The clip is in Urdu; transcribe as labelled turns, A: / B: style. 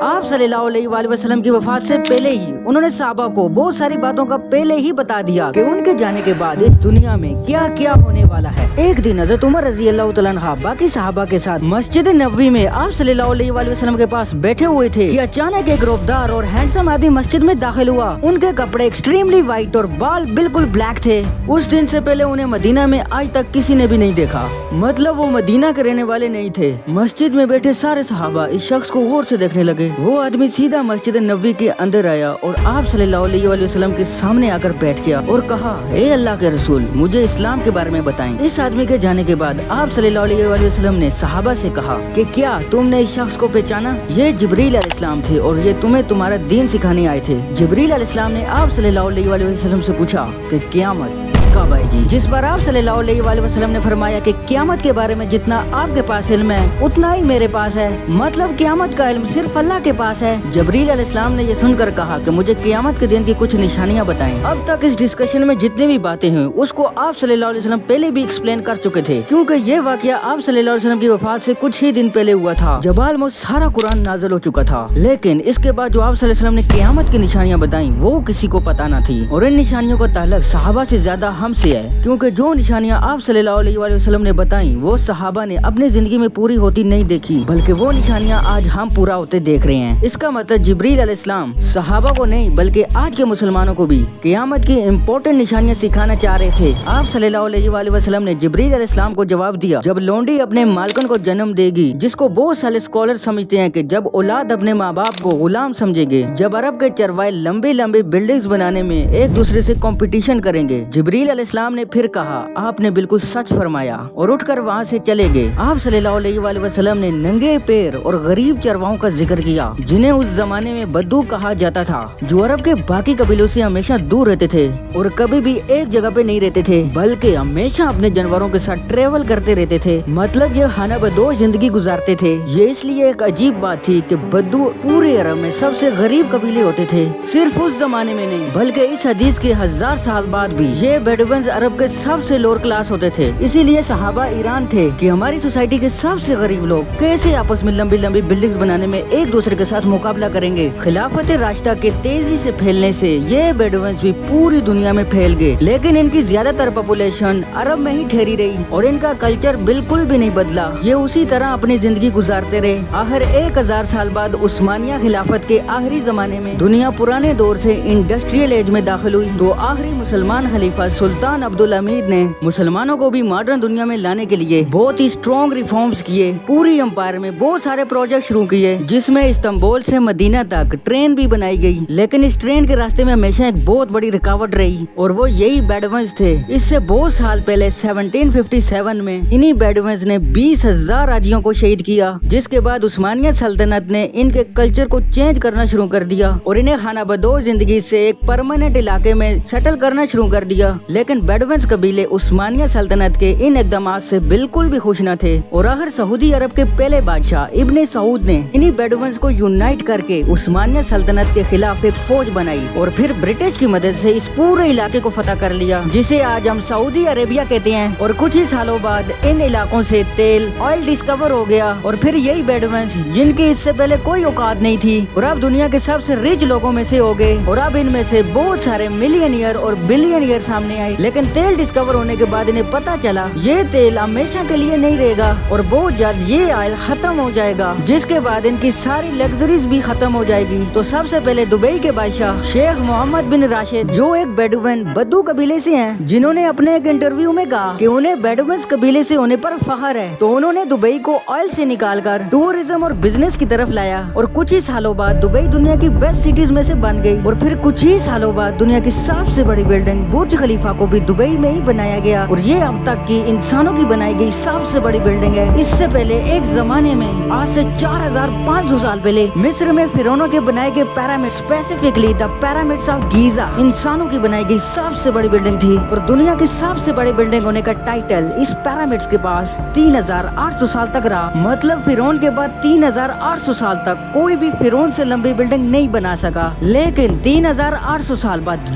A: آپ صلی اللہ علیہ وآلہ وسلم کی وفات سے پہلے ہی انہوں نے صحابہ کو بہت ساری باتوں کا پہلے ہی بتا دیا کہ ان کے جانے کے بعد اس دنیا میں کیا کیا ہونے والا ہے۔ ایک دن حضرت عمر رضی اللہ تعالیٰ عنہ باقی صحابہ کے ساتھ مسجد نبوی میں آپ صلی اللہ علیہ وآلہ وسلم کے پاس بیٹھے ہوئے تھے کہ اچانک ایک روبدار اور ہینڈسم آدمی مسجد میں داخل ہوا۔ ان کے کپڑے ایکسٹریملی وائٹ اور بال بالکل بلیک تھے۔ اس دن سے پہلے انہیں مدینہ میں آج تک کسی نے بھی نہیں دیکھا، مطلب وہ مدینہ کے رہنے والے نہیں تھے۔ مسجد میں بیٹھے سارے صحابہ اس شخص کو غور سے دیکھنے لگے۔ وہ آدمی سیدھا مسجد نبوی کے اندر آیا اور آپ صلی اللہ علیہ وآلہ وسلم کے سامنے آ کر بیٹھ گیا اور کہا، اے اللہ کے رسول، مجھے اسلام کے بارے میں بتائیں۔ اس آدمی کے جانے کے بعد آپ صلی اللہ علیہ وآلہ وسلم نے صحابہ سے کہا کہ کیا تم نے اس شخص کو پہچانا؟ یہ جبریل علیہ السلام تھے اور یہ تمہیں تمہارا دین سکھانے آئے تھے۔ جبریل علیہ السلام نے آپ صلی اللہ علیہ وآلہ وسلم سے پوچھا کہ قیامت کب آئے گی؟ جس پر آپ صلی اللہ علیہ وآلہ وسلم نے فرمایا کہ قیامت کے بارے میں جتنا آپ کے پاس علم ہے اتنا ہی میرے پاس ہے، مطلب قیامت کا علم صرف اللہ کے پاس ہے۔ جبریل علیہ السلام نے یہ سن کر کہا کہ مجھے قیامت کے دن کی کچھ نشانیاں بتائیں۔ اب تک اس ڈسکشن میں جتنی بھی باتیں ہیں اس کو آپ صلی اللہ علیہ وسلم پہلے بھی ایکسپلین کر چکے تھے، کیونکہ یہ واقعہ آپ صلی اللہ علیہ وسلم کی وفات سے کچھ ہی دن پہلے ہوا تھا جب آلموسٹ سارا قرآن نازل ہو چکا تھا۔ لیکن اس کے بعد جو آپ صلی اللہ علیہ وسلم نے قیامت کی نشانیاں بتائیں وہ کسی کو پتا نہ تھی، اور ان نشانیوں کا تعلق صحابہ سے زیادہ ہم سے ہے، کیونکہ جو نشانیاں آپ صلی اللہ علیہ وآلہ وسلم نے بتائیں وہ صحابہ نے اپنی زندگی میں پوری ہوتی نہیں دیکھی، بلکہ وہ نشانیاں آج ہم پورا ہوتے دیکھ رہے ہیں۔ اس کا مطلب جبریل علیہ السلام صحابہ کو نہیں بلکہ آج کے مسلمانوں کو بھی قیامت کی امپورٹنٹ نشانیاں سکھانا چاہ رہے تھے۔ آپ صلی اللہ علیہ وآلہ وسلم نے جبریل علیہ السلام کو جواب دیا، جب لونڈی اپنے مالکن کو جنم دے گی، جس کو بہت سارے اسکالر سمجھتے ہیں کہ جب اولاد اپنے ماں باپ کو غلام سمجھے گے، جب عرب کے چروائے لمبی لمبی بلڈنگز بنانے میں ایک دوسرے سے کمپٹیشن کریں گے۔ جبریل علیہ السلام نے پھر کہا، آپ نے بالکل سچ فرمایا، اور اٹھ کر وہاں سے چلے گئے۔ آپ صلی اللہ علیہ وآلہ وسلم نے ننگے پیر اور غریب چرواہوں کا ذکر کیا، جنہیں اس زمانے میں بدو کہا جاتا تھا، جو عرب کے باقی قبیلوں سے ہمیشہ دور رہتے تھے اور کبھی بھی ایک جگہ پہ نہیں رہتے تھے بلکہ ہمیشہ اپنے جانوروں کے ساتھ ٹریول کرتے رہتے تھے، مطلب یہ خانہ بدوش زندگی گزارتے تھے۔ یہ اس لیے ایک عجیب بات تھی کہ بدو پورے عرب میں سب سے غریب قبیلے ہوتے تھے، صرف اس زمانے میں نہیں بلکہ اس حدیث کے 1000 سال بعد بھی یہ بیڈوینز عرب کے سب سے لوور کلاس ہوتے تھے۔ اسی لیے صحابہ ایران تھے کہ ہماری سوسائٹی کے سب سے غریب لوگ کیسے آپس میں لمبی لمبی بلڈنگز بنانے میں ایک دوسرے کے ساتھ مقابلہ کریں گے۔ خلافت راشدہ کے تیزی سے پھیلنے سے یہ بیڈوینز بھی پوری دنیا میں پھیل گئے، لیکن ان کی زیادہ تر پاپولیشن عرب میں ہی ٹھہری رہی اور ان کا کلچر بالکل بھی نہیں بدلا۔ یہ اسی طرح اپنی زندگی گزارتے رہے۔ آخر 1000 سال بعد عثمانیہ خلافت کے آخری زمانے میں دنیا پرانے دور سے انڈسٹریل ایج میں داخل ہوئی، تو آخری مسلمان خلیفہ سلطان عبدالحمید نے مسلمانوں کو بھی ماڈرن دنیا میں لانے کے لیے بہت ہی اسٹرانگ ریفارمز کیے۔ پوری امپائر میں بہت سارے پروجیکٹ شروع کیے، جس میں استنبول سے مدینہ تک ٹرین بھی بنائی گئی، لیکن اس ٹرین کے راستے میں ہمیشہ ایک بہت بڑی رکاوٹ رہی، اور وہ یہی بیڈوینز تھے۔ اس سے بہت سال پہلے 1757 میں انہی بیڈوینز نے 20,000 حاجیوں کو شہید کیا، جس کے بعد عثمانیہ سلطنت نے ان کے کلچر کو چینج کرنا شروع کر دیا اور انہیں خانہ بدوش زندگی سے ایک پرماننٹ علاقے میں سیٹل کرنا شروع کر دیا۔ لیکن بیڈوینز قبیلے عثمانیہ سلطنت کے ان اقدامات سے بالکل بھی خوش نہ تھے، اور آخر سعودی عرب کے پہلے بادشاہ ابن سعود نے انہی بیڈوینز کو یونائٹ کر کے عثمانیہ سلطنت کے خلاف ایک فوج بنائی، اور پھر برٹش کی مدد سے اس پورے علاقے کو فتح کر لیا، جسے آج ہم سعودی عربیہ کہتے ہیں۔ اور کچھ ہی سالوں بعد ان علاقوں سے تیل، آئل ڈسکور ہو گیا، اور پھر یہی بیڈوینز جن کی اس سے پہلے کوئی اوقات نہیں تھی اور اب دنیا کے سب سے ریچ لوگوں میں سے ہو گئے، اور اب ان میں سے بہت سارے ملینئر اور بلینئر سامنے آئے۔ لیکن تیل ڈسکور ہونے کے بعد انہیں پتا چلا یہ تیل ہمیشہ کے لیے نہیں رہے گا اور بہت جلد یہ آئل ختم ہو جائے گا، جس کے بعد ان کی ساری لگژریز بھی ختم ہو جائے گی۔ تو سب سے پہلے دبئی کے بادشاہ شیخ محمد بن راشد، جو ایک بیڈوین بدو قبیلے سے ہیں، جنہوں نے اپنے ایک انٹرویو میں کہا کہ انہیں بیڈوینز قبیلے سے ہونے پر فخر ہے، تو انہوں نے دبئی کو آئل سے نکال کر ٹورزم اور بزنس کی طرف لایا، اور کچھ ہی سالوں بعد دبئی دنیا کی بیسٹ سٹیز میں سے بن گئی، اور پھر کچھ ہی سالوں بعد دنیا کی سب سے بڑی بلڈنگ برج خلیفہ کو بھی دبئی میں ہی بنایا گیا، اور یہ اب تک کی انسانوں کی بنائی گئی سب سے بڑی بلڈنگ ہے۔ اس سے پہلے ایک زمانے میں آج سے 4500 سال پہلے مصر میں فرعونوں کے بنائے گئے pyramid, specifically the pyramids of Giza, انسانوں کی بنائی گئی سب سے بڑی بلڈنگ تھی، اور دنیا کی سب سے بڑی بلڈنگ ہونے کا ٹائٹل اس پیرامڈس کے پاس 3800 سال تک رہا۔ مطلب فرعون کے بعد 3800 سال تک کوئی بھی فرعون سے لمبی بلڈنگ نہیں بنا سکا، لیکن 3800 سال بعد